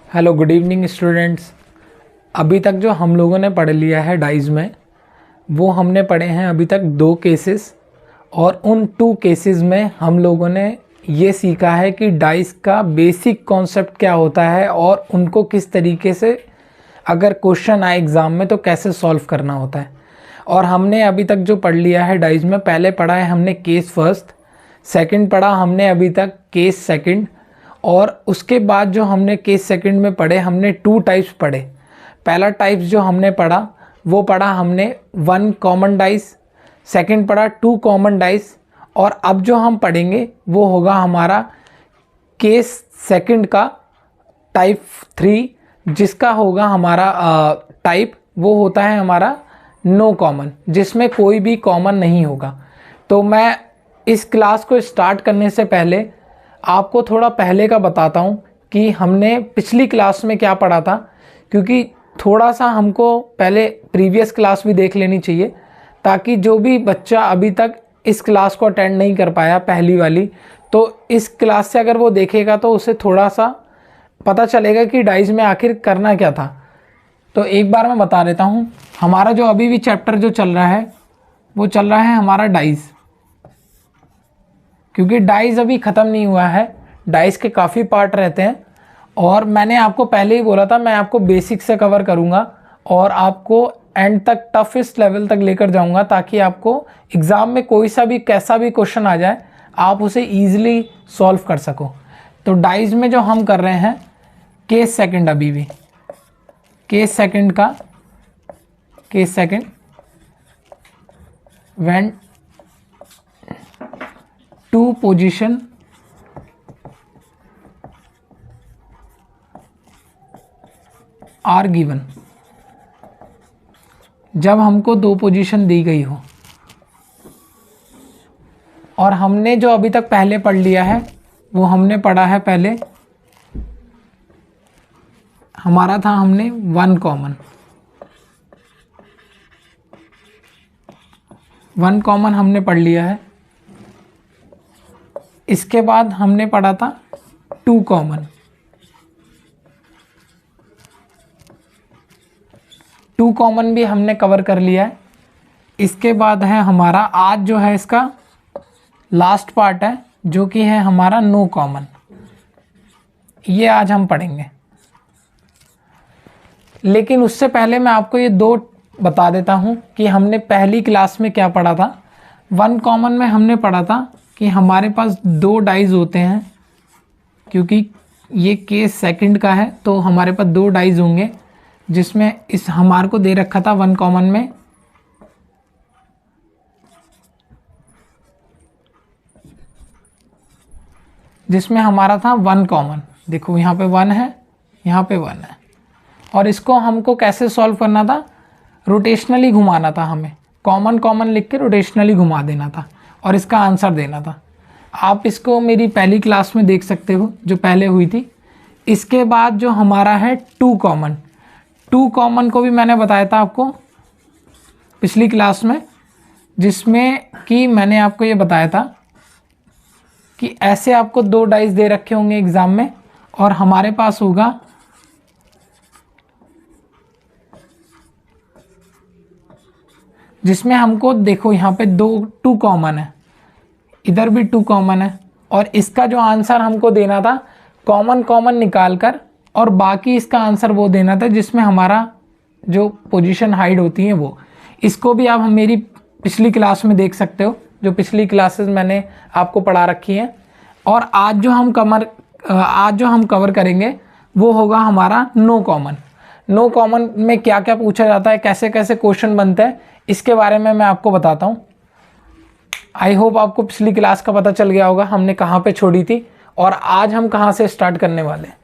Hello good evening students. अभी तक जो हम लोगों ने पढ़ लिया है डाइज में, वो हमने पढ़े हैं अभी तक 2 केसेस, और उन 2 केसेस में हम लोगों ने ये सीखा है कि डाइज का बेसिक कॉन्सेप्ट क्या होता है और उनको किस तरीके से अगर क्वेश्चन आए एग्ज़ाम में तो कैसे सॉल्व करना होता है। और हमने अभी तक जो पढ़ लिया है डाइज में, पहले पढ़ा है हमने केस फर्स्ट, सेकंड पढ़ा हमने अभी तक केस सेकंड, और उसके बाद जो हमने केस सेकंड में पढ़े हमने 2 टाइप्स पढ़े। पहला टाइप्स जो हमने पढ़ा वो पढ़ा हमने 1 कॉमन डाइस, सेकंड पढ़ा 2 कॉमन डाइस, और अब जो हम पढ़ेंगे वो होगा हमारा केस सेकंड का टाइप 3, जिसका होगा हमारा टाइप वो होता है हमारा नो कॉमन, जिसमें कोई भी कॉमन नहीं होगा। तो मैं इस क्लास को स्टार्ट करने से पहले आपको थोड़ा पहले का बताता हूँ कि हमने पिछली क्लास में क्या पढ़ा था, क्योंकि थोड़ा सा हमको पहले प्रीवियस क्लास भी देख लेनी चाहिए, ताकि जो भी बच्चा अभी तक इस क्लास को अटेंड नहीं कर पाया पहली वाली, तो इस क्लास से अगर वो देखेगा तो उसे थोड़ा सा पता चलेगा कि डाइज में आखिर करना क्या था। तो एक बार मैं बता देता हूँ, हमारा जो अभी भी चैप्टर जो चल रहा है वो चल रहा है हमारा डाइज, क्योंकि डाइज अभी ख़त्म नहीं हुआ है। डाइज के काफ़ी पार्ट रहते हैं, और मैंने आपको पहले ही बोला था मैं आपको बेसिक से कवर करूंगा और आपको एंड तक टफेस्ट लेवल तक लेकर जाऊंगा, ताकि आपको एग्ज़ाम में कोई सा भी कैसा भी क्वेश्चन आ जाए आप उसे ईजिली सॉल्व कर सको। तो डाइज में जो हम कर रहे हैं केस सेकंड, अभी भी केस सेकंड का case second when 2 position are given, जब हमको 2 पोजीशन दी गई हो। और हमने जो अभी तक पहले पढ़ लिया है वो हमने पढ़ा है पहले, हमारा था हमने 1 कॉमन हमने पढ़ लिया है। इसके बाद हमने पढ़ा था 2 कॉमन, 2 कॉमन भी हमने कवर कर लिया है। इसके बाद है हमारा आज जो है इसका लास्ट पार्ट है, जो कि है हमारा नो कॉमन, ये आज हम पढ़ेंगे। लेकिन उससे पहले मैं आपको ये 2 बता देता हूँ कि हमने पहली क्लास में क्या पढ़ा था। 1 कॉमन में हमने पढ़ा था कि हमारे पास 2 डाइज होते हैं, क्योंकि ये केस सेकंड का है तो हमारे पास 2 डाइज होंगे, जिसमें इस हमारे को दे रखा था 1 कॉमन में जिसमें हमारा था 1 कॉमन। देखो यहाँ पे 1 है, यहाँ पे 1 है, और इसको हमको कैसे सॉल्व करना था, रोटेशनली घुमाना था हमें। कॉमन कॉमन लिख के रोटेशनली घुमा देना था और इसका आंसर देना था। आप इसको मेरी पहली क्लास में देख सकते हो जो पहले हुई थी। इसके बाद जो हमारा है 2 कॉमन, 2 कॉमन को भी मैंने बताया था आपको पिछली क्लास में, जिसमें कि मैंने आपको ये बताया था कि ऐसे आपको 2 डाइस दे रखे होंगे एग्ज़ाम में, और हमारे पास होगा जिसमें हमको देखो यहाँ पे 2 कॉमन है, इधर भी 2 कॉमन है, और इसका जो आंसर हमको देना था कॉमन कॉमन निकाल कर, और बाकी इसका आंसर वो देना था जिसमें हमारा जो पोजीशन हाइड होती है वो। इसको भी आप मेरी पिछली क्लास में देख सकते हो, जो पिछली क्लासेस मैंने आपको पढ़ा रखी हैं। और आज जो हम कवर करेंगे वो होगा हमारा नो कॉमन। नो कॉमन में क्या क्या पूछा जाता है, कैसे कैसे क्वेश्चन बनते हैं, इसके बारे में मैं आपको बताता हूँ। आई होप आपको पिछली क्लास का पता चल गया होगा हमने कहाँ पे छोड़ी थी और आज हम कहाँ से स्टार्ट करने वाले हैं।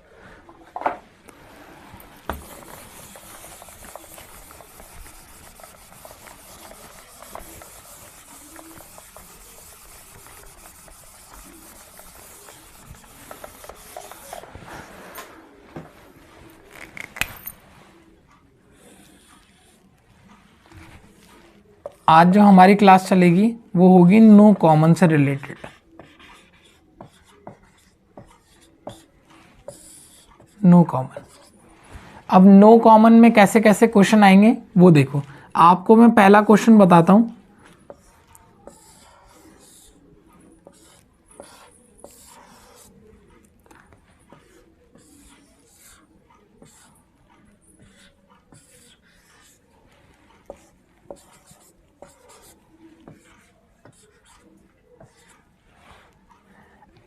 आज जो हमारी क्लास चलेगी वो होगी नो कॉमन से रिलेटेड। नो कॉमन अब नो कॉमन में कैसे कैसे क्वेश्चन आएंगे वो देखो। आपको मैं पहला क्वेश्चन बताता हूँ।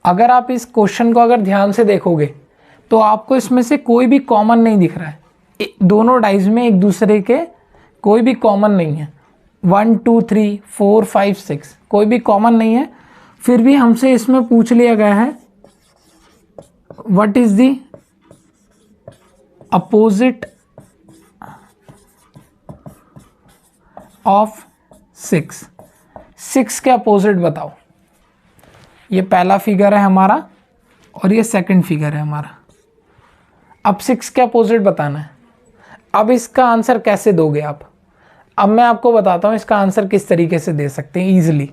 अगर आप इस क्वेश्चन को अगर ध्यान से देखोगे तो आपको इसमें से कोई भी कॉमन नहीं दिख रहा है। दोनों डाइज में एक दूसरे के कोई भी कॉमन नहीं है। 1 2 3 4 5 6 कोई भी कॉमन नहीं है। फिर भी हमसे इसमें पूछ लिया गया है what is the opposite of 6 के अपोजिट बताओ। ये पहला फिगर है हमारा और ये सेकंड फिगर है हमारा। अब 6 के अपोजिट बताना है। अब इसका आंसर कैसे दोगे आप? अब मैं आपको बताता हूँ इसका आंसर किस तरीके से दे सकते हैं ईजिली।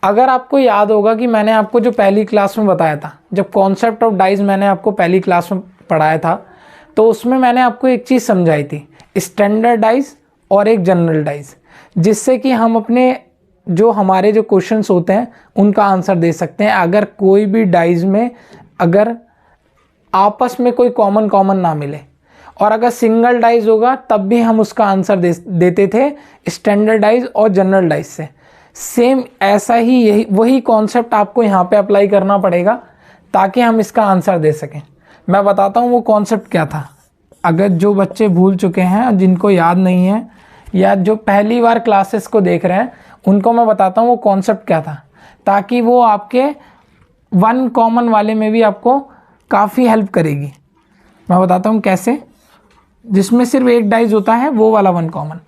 अगर आपको याद होगा कि मैंने आपको जो पहली क्लास में बताया था, जब कॉन्सेप्ट ऑफ डाइज मैंने आपको पहली क्लास में पढ़ाया था, तो उसमें मैंने आपको एक चीज़ समझाई थी, स्टैंडर्ड डाइज और एक जनरल डाइज, जिससे कि हम अपने जो हमारे जो क्वेश्चंस होते हैं उनका आंसर दे सकते हैं। अगर कोई भी डाइज में अगर आपस में कोई कॉमन ना मिले, और अगर सिंगल डाइज होगा तब भी हम उसका आंसर देते थे स्टैंडर्ड डाइज और जनरल डाइज से। सेम ऐसा ही यही वही कॉन्सेप्ट आपको यहाँ पे अप्लाई करना पड़ेगा ताकि हम इसका आंसर दे सकें। मैं बताता हूँ वो कॉन्सेप्ट क्या था। अगर जो बच्चे भूल चुके हैं, जिनको याद नहीं है, या जो पहली बार क्लासेस को देख रहे हैं, उनको मैं बताता हूँ वो कॉन्सेप्ट क्या था, ताकि वो आपके वन कॉमन वाले में भी आपको काफ़ी हेल्प करेगी। मैं बताता हूँ कैसे, जिसमें सिर्फ एक डाइज होता है वो वाला वन कॉमन।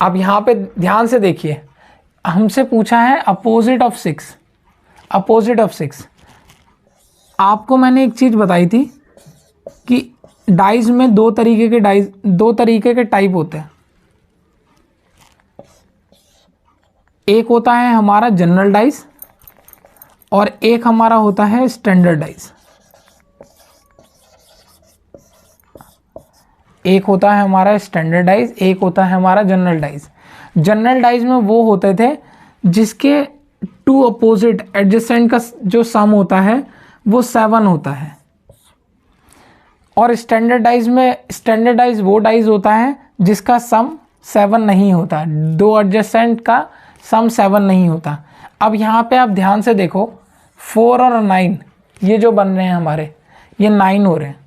अब यहाँ पे ध्यान से देखिए, हमसे पूछा है अपोजिट ऑफ 6। अपोजिट ऑफ 6, आपको मैंने एक चीज़ बताई थी कि डाइज में दो तरीके के टाइप होते हैं। एक होता है हमारा जनरल डाइज और एक हमारा होता है स्टैंडर्ड डाइज। एक होता है हमारा स्टैंडर्ड डाइज, एक होता है हमारा जनरल डाइज। जनरल डाइज में वो होते थे जिसके टू अपोजिट एडजेसेंट का जो सम होता है वो 7 होता है। और स्टैंडर्ड डाइज वो डाइज होता है जिसका सम 7 नहीं होता, दो एडजेसेंट का सम 7 नहीं होता। अब यहाँ पे आप ध्यान से देखो, 4 और 9 ये जो बन रहे हैं हमारे, ये 9 हो रहे हैं।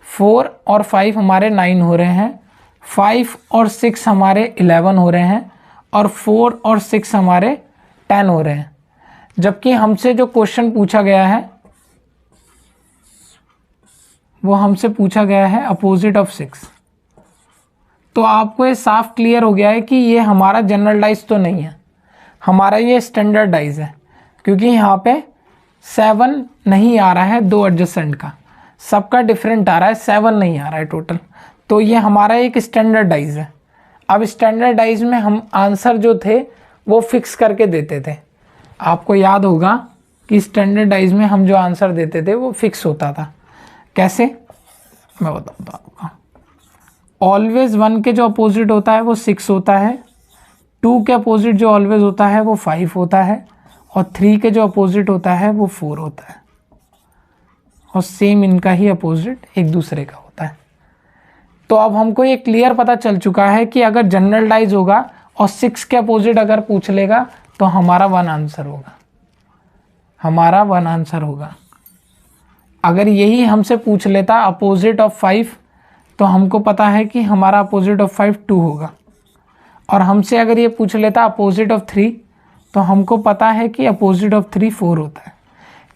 4 और 5 हमारे 9 हो रहे हैं। 5 और 6 हमारे 11 हो रहे हैं। और 4 और 6 हमारे 10 हो रहे हैं। जबकि हमसे जो क्वेश्चन पूछा गया है वो हमसे पूछा गया है अपोजिट ऑफ 6। तो आपको ये साफ क्लियर हो गया है कि ये हमारा जनरल डाइज तो नहीं है, हमारा ये स्टैंडर्ड डाइज है, क्योंकि यहाँ पे 7 नहीं आ रहा है दो एडजेसेंट का, सबका डिफरेंट आ रहा है, 7 नहीं आ रहा है टोटल। तो ये हमारा एक स्टैंडर्ड डाइज है। अब स्टैंडर्ड डाइज में हम आंसर जो थे वो फिक्स करके देते थे। आपको याद होगा कि स्टैंडर्ड डाइज में हम जो आंसर देते थे वो फिक्स होता था। कैसे, मैं बताता हूँ आपको। ऑलवेज 1 के जो अपोजिट होता है वो 6 होता है। 2 के अपोजिट जो ऑलवेज होता है वो 5 होता है। और 3 के जो अपोजिट होता है वो 4 होता है। और सेम इनका ही अपोजिट एक दूसरे का होता है। तो अब हमको ये क्लियर पता चल चुका है कि अगर जनरल डाइज होगा और 6 के अपोजिट अगर पूछ लेगा तो हमारा 1 आंसर होगा, हमारा 1 आंसर होगा। अगर यही हमसे पूछ लेता अपोजिट ऑफ 5 तो हमको पता है कि हमारा अपोजिट ऑफ 5 2 होगा। और हमसे अगर ये पूछ लेता अपोजिट ऑफ 3 तो हमको पता है कि अपोजिट ऑफ 3 4 होता है।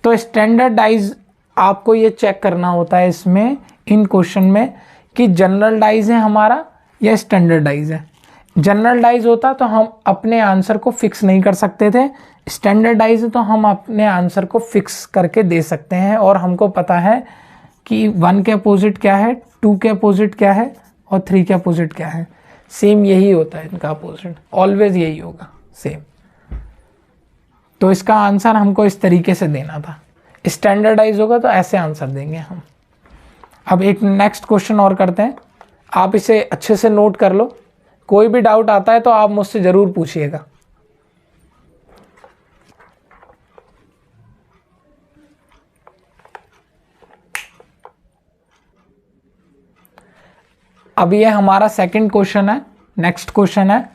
तो स्टैंडर्ड डाइज आपको ये चेक करना होता है इसमें, इन क्वेश्चन में, कि जनरल डाइज है हमारा या स्टैंडर्ड डाइज है। जनरल डाइज होता तो हम अपने आंसर को फिक्स नहीं कर सकते थे, स्टैंडर्ड डाइज है तो हम अपने आंसर को फिक्स करके दे सकते हैं। और हमको पता है कि 1 के अपोजिट क्या है, 2 के अपोजिट क्या है और 3 के अपोजिट क्या है। सेम यही होता है इनका अपोजिट, ऑलवेज यही होगा सेम। तो इसका आंसर हमको इस तरीके से देना था, स्टैंडर्डाइज होगा तो ऐसे आंसर देंगे हम। अब एक नेक्स्ट क्वेश्चन और करते हैं, आप इसे अच्छे से नोट कर लो, कोई भी डाउट आता है तो आप मुझसे ज़रूर पूछिएगा। अब ये हमारा सेकंड क्वेश्चन है, नेक्स्ट क्वेश्चन है।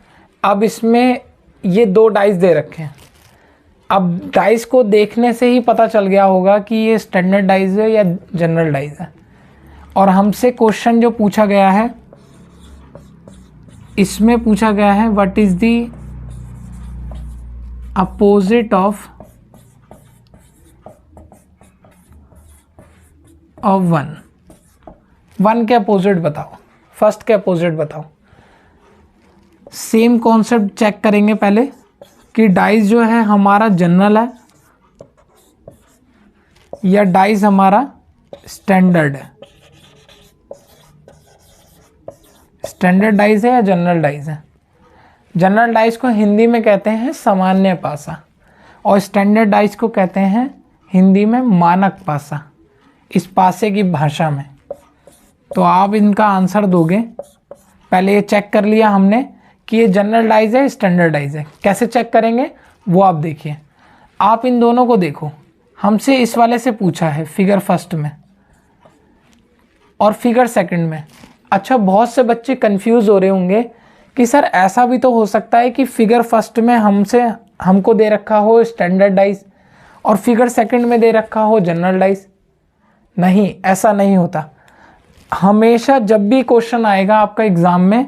अब इसमें ये 2 डाइस दे रखे हैं। अब डाइस को देखने से ही पता चल गया होगा कि ये स्टैंडर्ड डाइस है या जनरल डाइस है। और हमसे क्वेश्चन जो पूछा गया है, इसमें पूछा गया है what is the opposite of 1 के अपोजिट बताओ, फर्स्ट के अपोजिट बताओ। सेम कॉन्सेप्ट चेक करेंगे पहले कि डाइस जो है हमारा जनरल है या डाइस हमारा स्टैंडर्ड है। स्टैंडर्ड डाइस है या जनरल डाइस है। जनरल डाइस को हिंदी में कहते हैं सामान्य पासा और स्टैंडर्ड डाइस को कहते हैं हिंदी में मानक पासा, इस पासे की भाषा में। तो आप इनका आंसर दोगे। पहले ये चेक कर लिया हमने कि ये जनरल डाइस है स्टैंडर्ड डाइस है। कैसे चेक करेंगे वो आप देखिए। आप इन दोनों को देखो, हमसे इस वाले से पूछा है फिगर फर्स्ट में और फिगर सेकंड में। अच्छा, बहुत से बच्चे कंफ्यूज हो रहे होंगे कि सर ऐसा भी तो हो सकता है कि फिगर फर्स्ट में हमको दे रखा हो स्टैंडर्ड डाइस और फिगर सेकंड में दे रखा हो जनरल डाइस। नहीं, ऐसा नहीं होता। हमेशा जब भी क्वेश्चन आएगा आपका एग्जाम में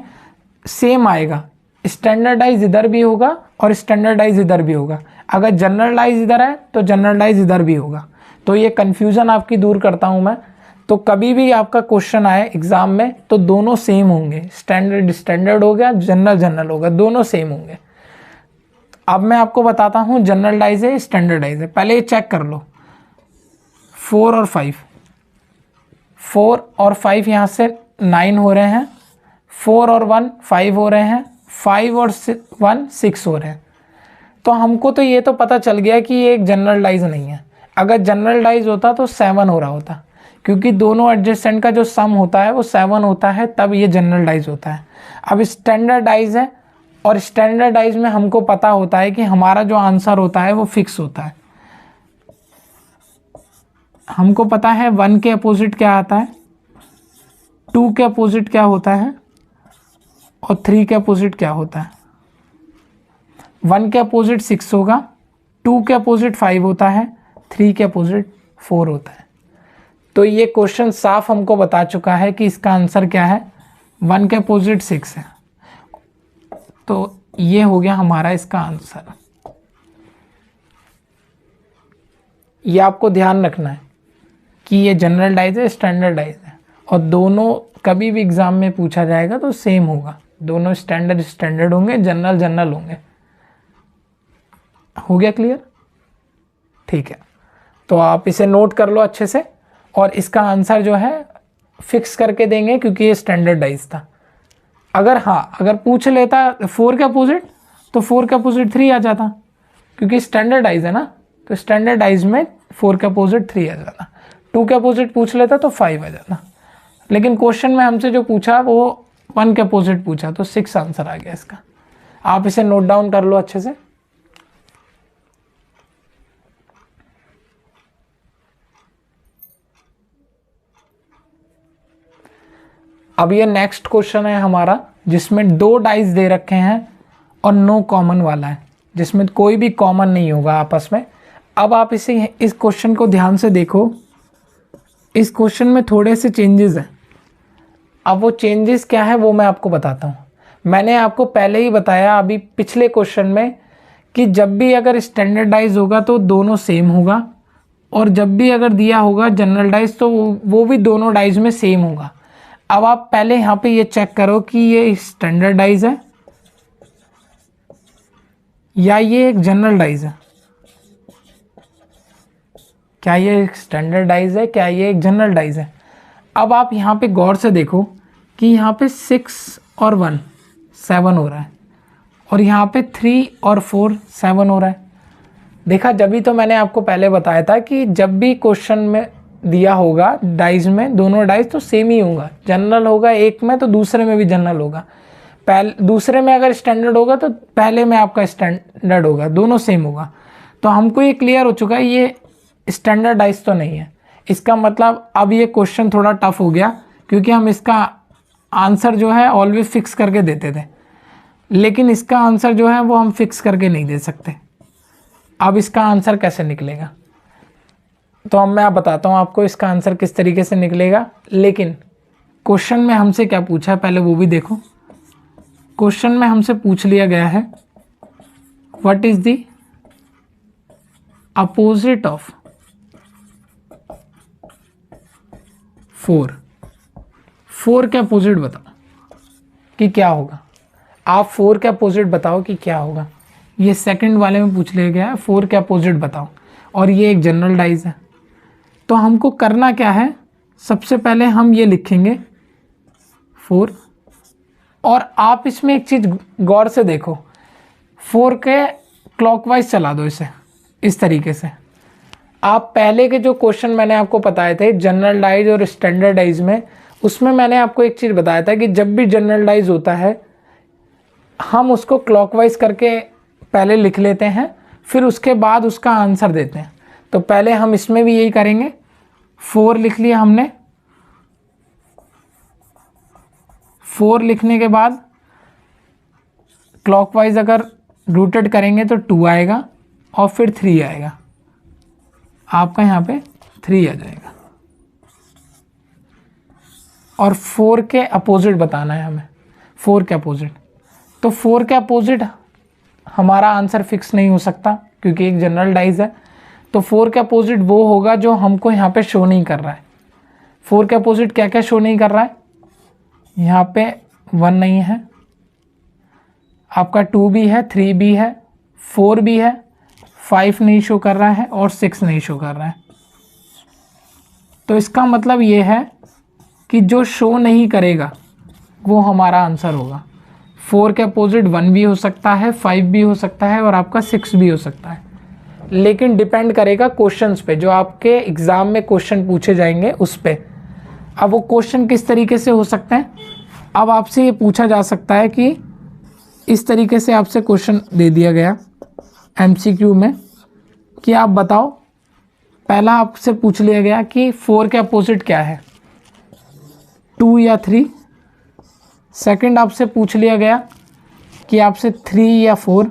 सेम आएगा, स्टैंडर्डाइज इधर भी होगा और स्टैंडर्डाइज इधर भी होगा। अगर जनरलाइज इधर है तो जनरलाइज इधर भी होगा। तो ये कन्फ्यूज़न आपकी दूर करता हूँ मैं। तो कभी भी आपका क्वेश्चन आए एग्जाम में तो दोनों सेम होंगे, स्टैंडर्ड स्टैंडर्ड हो गया, जनरल जनरल होगा, दोनों सेम होंगे। अब मैं आपको बताता हूँ जनरलाइज है स्टैंडर्डाइज है। पहले ये चेक कर लो 4 और 5, 4 और 5 यहाँ से 9 हो रहे हैं, 4 और 1 5 हो रहे हैं, 5 और 1 6 हो रहे हैं। तो हमको तो ये तो पता चल गया कि ये एक जनरलाइज नहीं है। अगर जनरलाइज होता तो 7 हो रहा होता, क्योंकि दोनों एडजेसेंट का जो सम होता है वो 7 होता है, तब ये जनरलाइज होता है। अब स्टैंडर्डाइज है और स्टैंडर्डाइज में हमको पता होता है कि हमारा जो आंसर होता है वो फिक्स होता है। हमको पता है 1 के अपोजिट क्या आता है, 2 के अपोजिट क्या होता है और 3 के अपोजिट क्या होता है। 1 के अपोजिट 6 होगा, 2 के अपोजिट 5 होता है, 3 के अपोजिट 4 होता है। तो ये क्वेश्चन साफ हमको बता चुका है कि इसका आंसर क्या है, 1 के अपोजिट 6 है। तो ये हो गया हमारा इसका आंसर। ये आपको ध्यान रखना है कि ये जनरलाइज है स्टैंडर्डाइज है, और दोनों कभी भी एग्जाम में पूछा जाएगा तो सेम होगा। दोनों स्टैंडर्ड स्टैंडर्ड होंगे, जनरल जनरल होंगे। हो गया क्लियर? ठीक है, तो आप इसे नोट कर लो अच्छे से और इसका आंसर जो है फिक्स करके देंगे क्योंकि ये स्टैंडर्डाइज था। अगर पूछ लेता 4 के अपोजिट तो 4 के अपोजिट 3 आ जाता, क्योंकि स्टैंडर्डाइज है ना, तो स्टैंडर्डाइज में 4 के अपोजिट 3 आ जाता। 2 के अपोजिट पूछ लेता तो 5 आ जाता, लेकिन क्वेश्चन में हमसे जो पूछा वो 1 के अपोजिट पूछा, तो 6 आंसर आ गया इसका। आप इसे नोट डाउन कर लो अच्छे से। अब ये नेक्स्ट क्वेश्चन है हमारा, जिसमें 2 डाइस दे रखे हैं और नो कॉमन वाला है, जिसमें कोई भी कॉमन नहीं होगा आपस में। अब आप इस क्वेश्चन को ध्यान से देखो। इस क्वेश्चन में थोड़े से चेंजेस हैं। अब वो चेंजेस क्या है वो मैं आपको बताता हूँ। मैंने आपको पहले ही बताया अभी पिछले क्वेश्चन में कि जब भी अगर स्टैंडर्डाइज होगा तो दोनों सेम होगा, और जब भी अगर दिया होगा जनरलाइज तो वो भी दोनों डाइज में सेम होगा। अब आप पहले यहाँ पे ये चेक करो कि ये स्टैंडर्डाइज है या ये एक जनरलाइज है। क्या ये एक स्टैंडर्डाइज है, क्या ये एक जनरलाइज है? अब आप यहाँ पे गौर से देखो कि यहाँ पे 6 और 1 7 हो रहा है, और यहाँ पे 3 और 4 7 हो रहा है। देखा, जब भी तो मैंने आपको पहले बताया था कि जब भी क्वेश्चन में दिया होगा डाइज में, दोनों डाइज तो सेम ही होगा। जनरल होगा एक में तो दूसरे में भी जनरल होगा, दूसरे में अगर स्टैंडर्ड होगा तो पहले में आपका स्टैंडर्ड होगा, दोनों सेम होगा। तो हमको ये क्लियर हो चुका है ये स्टैंडर्डाइज तो नहीं है। इसका मतलब अब ये क्वेश्चन थोड़ा टफ हो गया, क्योंकि हम इसका आंसर जो है ऑलवेज फिक्स करके देते थे, लेकिन इसका आंसर जो है वो हम फिक्स करके नहीं दे सकते। अब इसका आंसर कैसे निकलेगा, तो अब मैं बताता हूँ आपको इसका आंसर किस तरीके से निकलेगा। लेकिन क्वेश्चन में हमसे क्या पूछा है पहले वो भी देखो। क्वेश्चन में हमसे पूछ लिया गया है what is the opposite of 4। 4 के अपोजिट बताओ कि क्या होगा। आप 4 के अपोजिट बताओ कि क्या होगा। ये सेकंड वाले में पूछ लिया गया है 4 के अपोजिट बताओ, और ये एक जनरल डाइज है। तो हमको करना क्या है, सबसे पहले हम ये लिखेंगे 4, और आप इसमें एक चीज़ गौर से देखो, 4 के क्लॉकवाइज चला दो इसे इस तरीके से। आप पहले के जो क्वेश्चन मैंने आपको बताए थे जनरल डाइज और स्टैंडर्डाइज में, उसमें मैंने आपको एक चीज़ बताया था कि जब भी जनरल डाइज होता है हम उसको क्लॉकवाइज करके पहले लिख लेते हैं, फिर उसके बाद उसका आंसर देते हैं। तो पहले हम इसमें भी यही करेंगे। 4 लिख लिया हमने, 4 लिखने के बाद क्लॉकवाइज अगर रूटेड करेंगे तो 2 आएगा और फिर 3 आएगा, आपका यहाँ पे 3 आ जाएगा। और 4 के अपोजिट बताना है हमें, 4 के अपोजिट। तो 4 के अपोजिट हमारा आंसर फिक्स नहीं हो सकता क्योंकि एक जनरल डाइज है। तो 4 के अपोजिट वो होगा जो हमको यहाँ पे शो नहीं कर रहा है। 4 के अपोजिट क्या क्या शो नहीं कर रहा है, यहाँ पे 1 नहीं है, आपका 2 भी है, 3 भी है, 4 भी है, 5 नहीं शो कर रहा है और 6 नहीं शो कर रहा है। तो इसका मतलब ये है कि जो शो नहीं करेगा वो हमारा आंसर होगा। 4 के अपोजिट 1 भी हो सकता है, 5 भी हो सकता है और आपका 6 भी हो सकता है, लेकिन डिपेंड करेगा क्वेश्चंस पे, जो आपके एग्ज़ाम में क्वेश्चन पूछे जाएंगे उस पे। अब वो क्वेश्चन किस तरीके से हो सकते हैं, अब आपसे ये पूछा जा सकता है कि इस तरीके से आपसे क्वेश्चन दे दिया गया MCQ में कि आप बताओ, पहला आपसे पूछ लिया गया कि 4 के अपोजिट क्या है, 2 या 3। सेकंड आपसे पूछ लिया गया कि आपसे 3 या 4।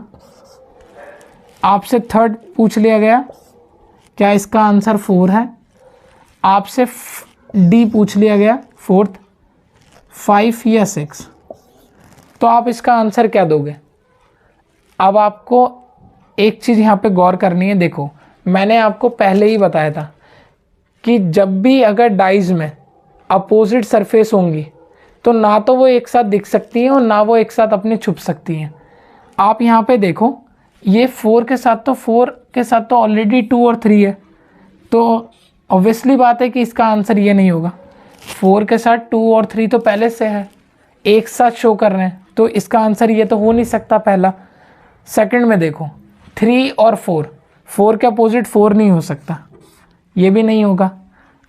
आपसे थर्ड पूछ लिया गया क्या इसका आंसर 4 है। आपसे D पूछ लिया गया फोर्थ, 5 या 6। तो आप इसका आंसर क्या दोगे। अब आपको एक चीज़ यहाँ पे गौर करनी है। देखो, मैंने आपको पहले ही बताया था कि जब भी अगर डाइज में अपोजिट सरफेस होंगी तो ना तो वो एक साथ दिख सकती हैं और ना वो एक साथ अपने छुप सकती हैं। आप यहाँ पे देखो, ये 4 के साथ तो ऑलरेडी 2 और 3 है, तो ऑब्वियसली बात है कि इसका आंसर ये नहीं होगा। 4 के साथ 2 और 3 तो पहले से है, एक साथ शो कर रहे हैं, तो इसका आंसर ये तो हो नहीं सकता पहला। सेकंड में देखो 3 और 4 के अपोजिट 4 नहीं हो सकता, ये भी नहीं होगा।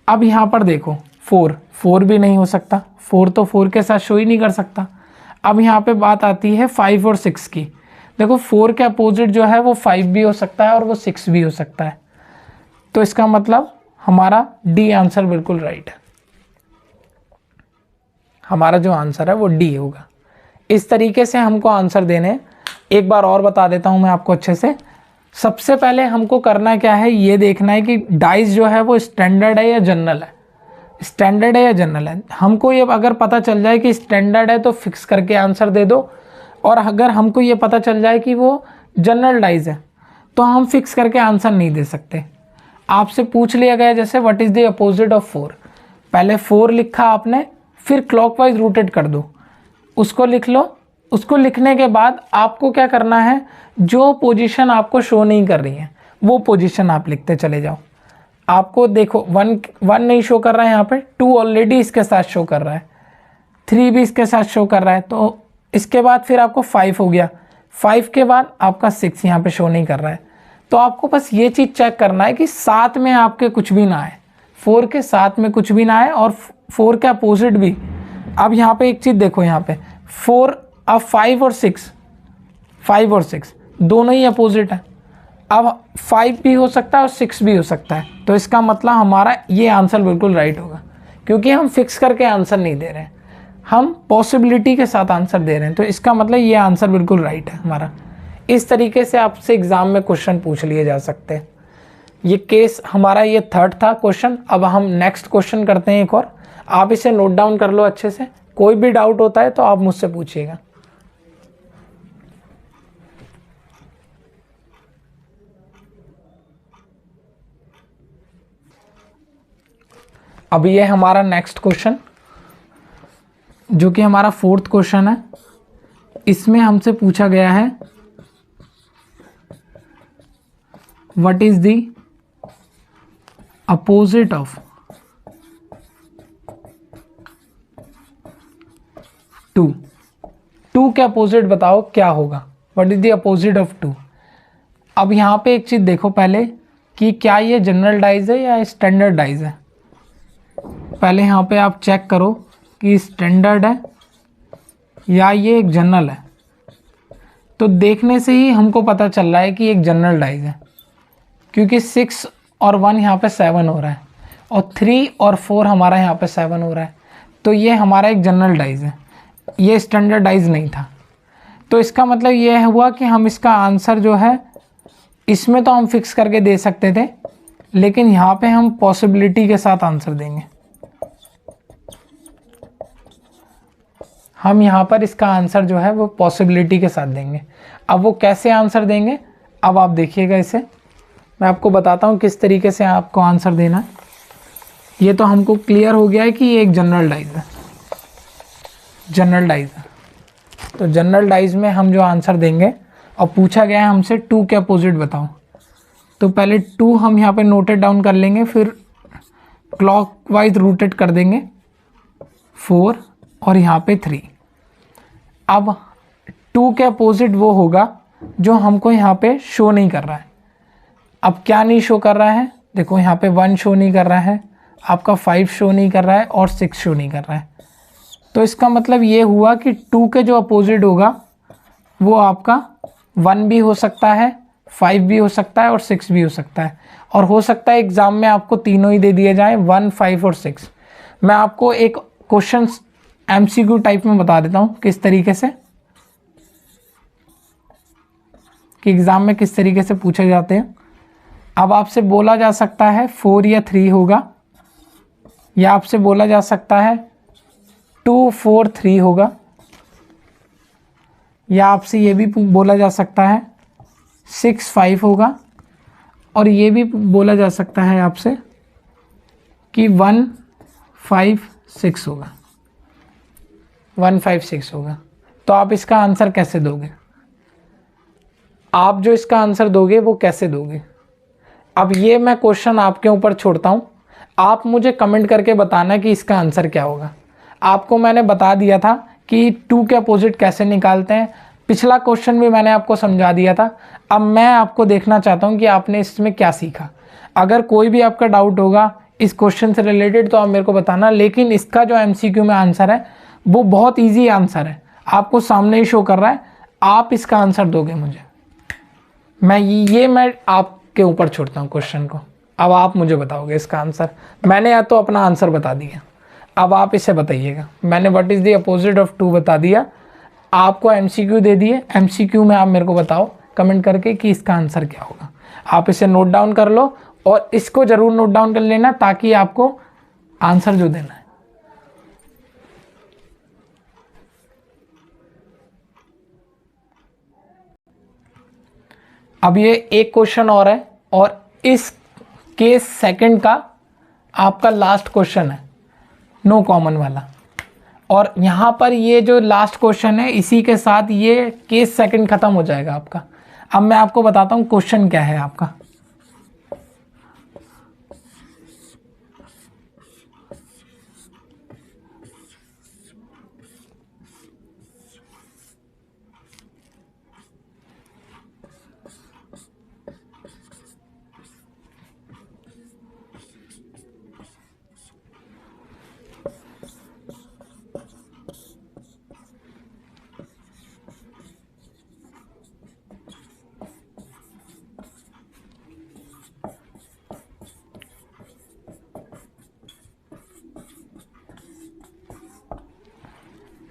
अब यहाँ पर देखो 4 भी नहीं हो सकता, 4 तो 4 के साथ शो ही नहीं कर सकता। अब यहाँ पे बात आती है 5 और 6 की। देखो 4 के अपोजिट जो है वो 5 भी हो सकता है और वो 6 भी हो सकता है। तो इसका मतलब हमारा डी आंसर बिल्कुल राइट है। हमारा जो आंसर है वो डी होगा। इस तरीके से हमको आंसर देने। एक बार और बता देता हूं मैं आपको अच्छे से। सबसे पहले हमको करना क्या है, ये देखना है कि डाइस जो है वो स्टैंडर्ड है या जनरल है। स्टैंडर्ड है या जनरल है, हमको ये अगर पता चल जाए कि स्टैंडर्ड है तो फिक्स करके आंसर दे दो, और अगर हमको ये पता चल जाए कि वो जनरल डाइस है तो हम फिक्स करके आंसर नहीं दे सकते। आपसे पूछ लिया गया जैसे what is the opposite of 4, पहले 4 लिखा आपने, फिर क्लॉकवाइज रूटेड कर दो, उसको लिख लो। उसको लिखने के बाद आपको क्या करना है, जो पोजीशन आपको शो नहीं कर रही है वो पोजीशन आप लिखते चले जाओ। आपको देखो 1 नहीं शो कर रहा है, यहाँ पे 2 ऑलरेडी इसके साथ शो कर रहा है, 3 भी इसके साथ शो कर रहा है, तो इसके बाद फिर आपको 5 हो गया, 5 के बाद आपका 6 यहाँ पे शो नहीं कर रहा है। तो आपको बस ये चीज़ चेक करना है कि साथ में आपके कुछ भी ना आए, 4 के साथ में कुछ भी ना आए और 4 के अपोजिट भी। अब यहाँ पे एक चीज़ देखो, यहाँ पे 4, अब 5 और 6, 5 और 6 दोनों ही अपोजिट है। अब 5 भी हो सकता है और 6 भी हो सकता है, तो इसका मतलब हमारा ये आंसर बिल्कुल राइट होगा, क्योंकि हम फिक्स करके आंसर नहीं दे रहे हैं, हम पॉसिबिलिटी के साथ आंसर दे रहे हैं। तो इसका मतलब ये आंसर बिल्कुल राइट है हमारा। इस तरीके से आपसे एग्ज़ाम में क्वेश्चन पूछ लिए जा सकते हैं। ये केस हमारा ये थर्ड था क्वेश्चन। अब हम नेक्स्ट क्वेश्चन करते हैं एक और, आप इसे नोट डाउन कर लो अच्छे से, कोई भी डाउट होता है तो आप मुझसे पूछिएगा। अब ये हमारा नेक्स्ट क्वेश्चन जो कि हमारा फोर्थ क्वेश्चन है, इसमें हमसे पूछा गया है what is the opposite of 2। 2 के अपोजिट बताओ क्या होगा, what is the opposite of 2। अब यहाँ पे एक चीज़ देखो पहले कि क्या ये जनरल डाइज है या स्टैंडर्ड डाइज है। पहले यहाँ पे आप चेक करो कि स्टैंडर्ड है या ये एक जनरल है। तो देखने से ही हमको पता चल रहा है कि एक जनरल डाइज है, क्योंकि 6 और 1 यहाँ पे 7 हो रहा है और 3 और 4 हमारा यहाँ पे 7 हो रहा है। तो ये हमारा एक जनरल डाइज है, ये स्टैंडर्ड डाइज नहीं था। तो इसका मतलब ये हुआ कि हम इसका आंसर जो है, इसमें तो हम फिक्स करके दे सकते थे, लेकिन यहाँ पे हम पॉसिबिलिटी के साथ आंसर देंगे। हम यहाँ पर इसका आंसर जो है वो पॉसिबिलिटी के साथ देंगे। अब वो कैसे आंसर देंगे, अब आप देखिएगा इसे, मैं आपको बताता हूँ किस तरीके से आपको आंसर देना है। ये तो हमको क्लियर हो गया है कि ये एक जनरल डाइज है, जनरल डाइज है। तो जनरल डाइज में हम जो आंसर देंगे, और पूछा गया है हमसे 2 के अपोजिट बताओ, तो पहले 2 हम यहाँ पे नोटेड डाउन कर लेंगे, फिर क्लॉकवाइज रोटेट कर देंगे 4 और यहाँ पे 3। अब 2 के अपोजिट वो होगा जो हमको यहाँ पे शो नहीं कर रहा है। अब क्या नहीं शो कर रहा है, देखो यहाँ पे 1 शो नहीं कर रहा है, आपका 5 शो नहीं कर रहा है और 6 शो नहीं कर रहा है। तो इसका मतलब ये हुआ कि 2 के जो अपोजिट होगा वो आपका 1 भी हो सकता है, 5 भी हो सकता है और 6 भी हो सकता है। और हो सकता है एग्ज़ाम में आपको तीनों ही दे दिए जाएं, 1, 5 और 6। मैं आपको एक क्वेश्चन MCQ टाइप में बता देता हूँ किस तरीके से, कि एग्ज़ाम में किस तरीके से पूछे जाते हैं। अब आपसे बोला जा सकता है 4 या 3 होगा, या आपसे बोला जा सकता है 2, 4, 3 होगा, या आपसे ये भी बोला जा सकता है 6, 5 होगा, और ये भी बोला जा सकता है आपसे कि 1, 5, 6 होगा, 1, 5, 6 होगा। तो आप इसका आंसर कैसे दोगे, आप जो इसका आंसर दोगे वो कैसे दोगे। अब ये मैं क्वेश्चन आपके ऊपर छोड़ता हूँ, आप मुझे कमेंट करके बताना कि इसका आंसर क्या होगा। आपको मैंने बता दिया था कि 2 के अपोजिट कैसे निकालते हैं, पिछला क्वेश्चन भी मैंने आपको समझा दिया था। अब मैं आपको देखना चाहता हूँ कि आपने इसमें क्या सीखा। अगर कोई भी आपका डाउट होगा इस क्वेश्चन से रिलेटेड तो आप मेरे को बताना, लेकिन इसका जो MCQ में आंसर है वो बहुत ईजी आंसर है, आपको सामने ही शो कर रहा है, आप इसका आंसर दोगे मुझे। मैं आपके ऊपर छोड़ता हूँ क्वेश्चन को। अब आप मुझे बताओगे इसका आंसर। मैंने या तो अपना आंसर बता दिया, अब आप इसे बताइएगा। मैंने what is the opposite of 2 बता दिया, आपको MCQ दे दिए। MCQ में आप मेरे को बताओ कमेंट करके कि इसका आंसर क्या होगा। आप इसे नोट डाउन कर लो और इसको ज़रूर नोट डाउन कर लेना, ताकि आपको आंसर जो देना है। अब ये एक क्वेश्चन और है, और इस केस सेकंड का आपका लास्ट क्वेश्चन है, नो कॉमन वाला। और यहाँ पर ये जो लास्ट क्वेश्चन है, इसी के साथ ये केस सेकंड खत्म हो जाएगा आपका। अब मैं आपको बताता हूँ क्वेश्चन क्या है आपका।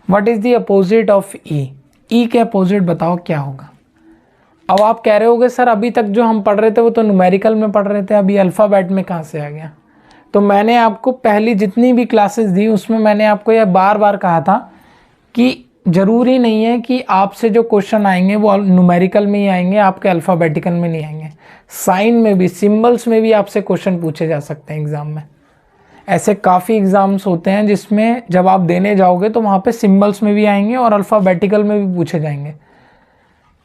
What is the opposite of E, E के अपोजिट बताओ क्या होगा। अब आप कह रहे होगे सर अभी तक जो हम पढ़ रहे थे वो तो न्यूमेरिकल में पढ़ रहे थे, अभी अल्फ़ाबेट में कहाँ से आ गया। तो मैंने आपको पहली जितनी भी क्लासेस दी उसमें मैंने आपको यह बार बार कहा था कि ज़रूरी नहीं है कि आपसे जो क्वेश्चन आएंगे वो न्यूमेरिकल में ही आएंगे, आपके अल्फ़ाबेटिकल में नहीं आएंगे। साइन में भी, सिंबल्स में भी आपसे क्वेश्चन पूछे जा सकते हैं एग्ज़ाम में। ऐसे काफ़ी एग्ज़ाम्स होते हैं जिसमें जब आप देने जाओगे तो वहाँ पे सिंबल्स में भी आएंगे और अल्फ़ाबेटिकल में भी पूछे जाएंगे।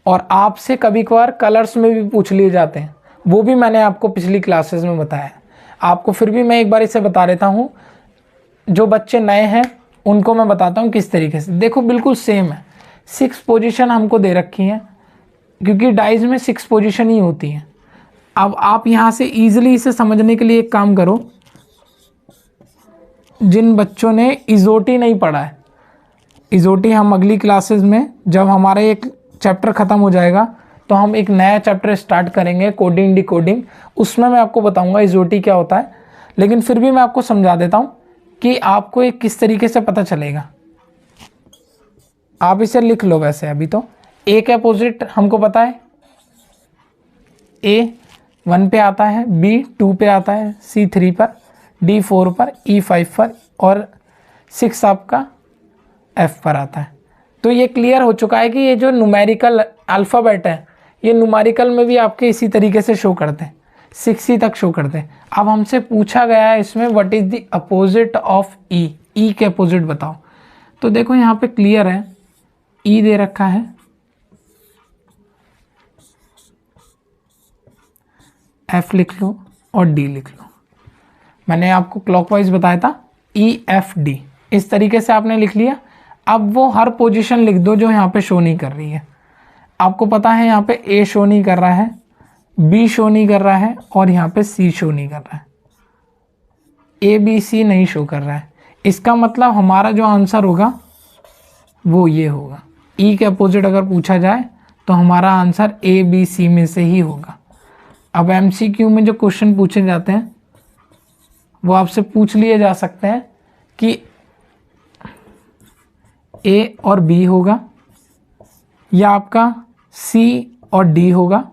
और आपसे कभी कभार कलर्स में भी पूछ लिए जाते हैं, वो भी मैंने आपको पिछली क्लासेस में बताया। आपको फिर भी मैं एक बार इसे बता देता हूँ, जो बच्चे नए हैं उनको मैं बताता हूँ किस तरीके से। देखो बिल्कुल सेम है, 6 पोजीशन हमको दे रखी हैं क्योंकि डाइज में 6 पोजीशन ही होती हैं। अब आप यहाँ से ईजिली इसे समझने के लिए एक काम करो, जिन बच्चों ने इजोटी नहीं पढ़ा है, इजोटी हम अगली क्लासेस में जब हमारा एक चैप्टर ख़त्म हो जाएगा तो हम एक नया चैप्टर स्टार्ट करेंगे, कोडिंग डिकोडिंग, उसमें मैं आपको बताऊंगा इजोटी क्या होता है। लेकिन फिर भी मैं आपको समझा देता हूँ कि आपको एक किस तरीके से पता चलेगा। आप इसे लिख लो वैसे अभी तो। ए के अपोजिट हमको पता है, ए 1 पे आता है, बी 2 पे आता है, सी 3 पर, डी 4 पर, ई 5 पर और 6 आपका एफ पर आता है। तो ये क्लियर हो चुका है कि ये जो न्यूमेरिकल अल्फ़ाबेट है ये न्यूमेरिकल में भी आपके इसी तरीके से शो करते हैं, 6 तक शो करते हैं। अब हमसे पूछा गया है इसमें what is the opposite of E, E के अपोजिट बताओ। तो देखो यहाँ पे क्लियर है, ई दे रखा है, एफ लिख लो और डी लिख लो। मैंने आपको क्लॉकवाइज बताया था, ई एफ डी, इस तरीके से आपने लिख लिया। अब वो हर पोजीशन लिख दो जो यहाँ पे शो नहीं कर रही है। आपको पता है यहाँ पे ए शो नहीं कर रहा है, बी शो नहीं कर रहा है और यहाँ पे सी शो नहीं कर रहा है, ए बी सी नहीं शो कर रहा है। इसका मतलब हमारा जो आंसर होगा वो ये होगा। ई के अपोजिट अगर पूछा जाए तो हमारा आंसर ए बी सी में से ही होगा। अब एमसीक्यू में जो क्वेश्चन पूछे जाते हैं वो आपसे पूछ लिए जा सकते हैं कि ए और बी होगा, या आपका सी और डी होगा,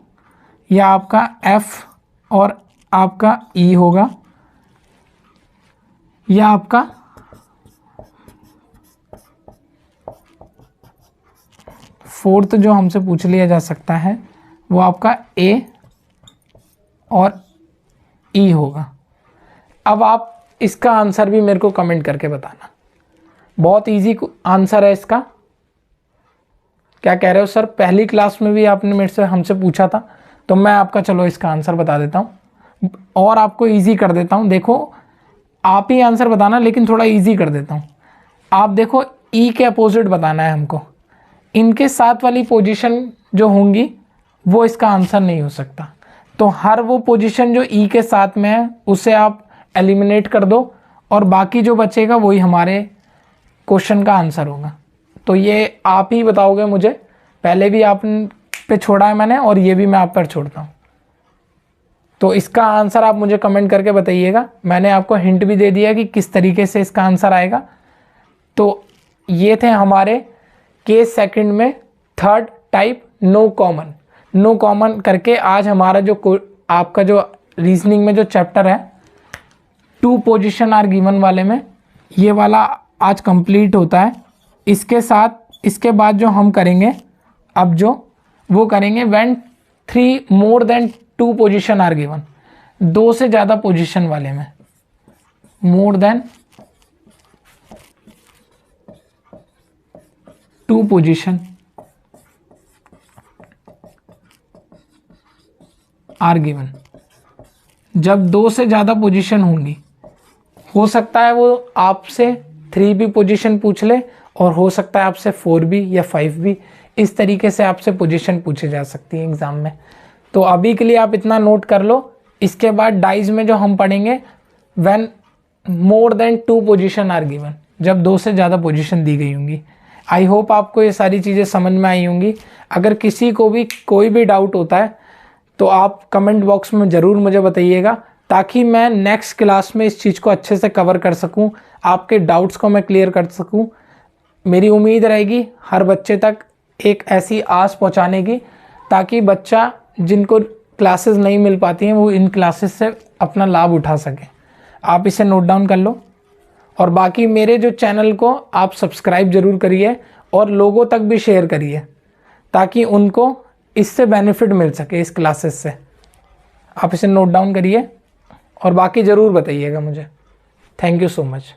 या आपका एफ और आपका ई होगा, या आपका फोर्थ जो हमसे पूछ लिया जा सकता है वो आपका ए और ई होगा। अब आप इसका आंसर भी मेरे को कमेंट करके बताना। बहुत इजी आंसर है इसका। क्या कह रहे हो सर, पहली क्लास में भी आपने मेरे से हमसे पूछा था, तो मैं आपका चलो इसका आंसर बता देता हूँ और आपको इजी कर देता हूँ। देखो आप ही आंसर बताना, लेकिन थोड़ा इजी कर देता हूँ। आप देखो ई के अपोजिट बताना है हमको। इनके साथ वाली पोजीशन जो होंगी वो इसका आंसर नहीं हो सकता। तो हर वो पोजीशन जो ई के साथ में है उसे आप एलिमिनेट कर दो और बाकी जो बचेगा वही हमारे क्वेश्चन का आंसर होगा। तो ये आप ही बताओगे मुझे, पहले भी आप पे छोड़ा है मैंने और ये भी मैं आप पर छोड़ता हूँ। तो इसका आंसर आप मुझे कमेंट करके बताइएगा। मैंने आपको हिंट भी दे दिया कि किस तरीके से इसका आंसर आएगा। तो ये थे हमारे केस सेकंड में third type no common. No common करके आज हमारा जो आपका जो रीजनिंग में जो चैप्टर है 2 पोजीशन आर गिवन वाले में, ये वाला आज कंप्लीट होता है। इसके साथ इसके बाद जो हम करेंगे अब जो वो करेंगे when 3 more than 2 position are given, 2 से ज़्यादा पोजीशन वाले में, more than 2 position are given. जब 2 से ज़्यादा पोजीशन होंगी, हो सकता है वो आपसे 3 भी पोजीशन पूछ ले और हो सकता है आपसे 4 भी या 5 भी, इस तरीके से आपसे पोजीशन पूछे जा सकती है एग्ज़ाम में। तो अभी के लिए आप इतना नोट कर लो। इसके बाद डाइज में जो हम पढ़ेंगे when more than 2 position are given, जब 2 से ज़्यादा पोजीशन दी गई होंगी। आई होप आपको ये सारी चीज़ें समझ में आई होंगी। अगर किसी को भी कोई भी डाउट होता है तो आप कमेंट बॉक्स में ज़रूर मुझे बताइएगा, ताकि मैं नेक्स्ट क्लास में इस चीज़ को अच्छे से कवर कर सकूं, आपके डाउट्स को मैं क्लियर कर सकूं। मेरी उम्मीद रहेगी हर बच्चे तक एक ऐसी आस पहुंचाने की, ताकि बच्चा जिनको क्लासेस नहीं मिल पाती हैं वो इन क्लासेस से अपना लाभ उठा सके। आप इसे नोट डाउन कर लो, और बाकी मेरे जो चैनल को आप सब्सक्राइब ज़रूर करिए और लोगों तक भी शेयर करिए, ताकि उनको इससे बेनिफिट मिल सके इस क्लासेस से। आप इसे नोट डाउन करिए और बाकी ज़रूर बताइएगा मुझे। Thank you so much.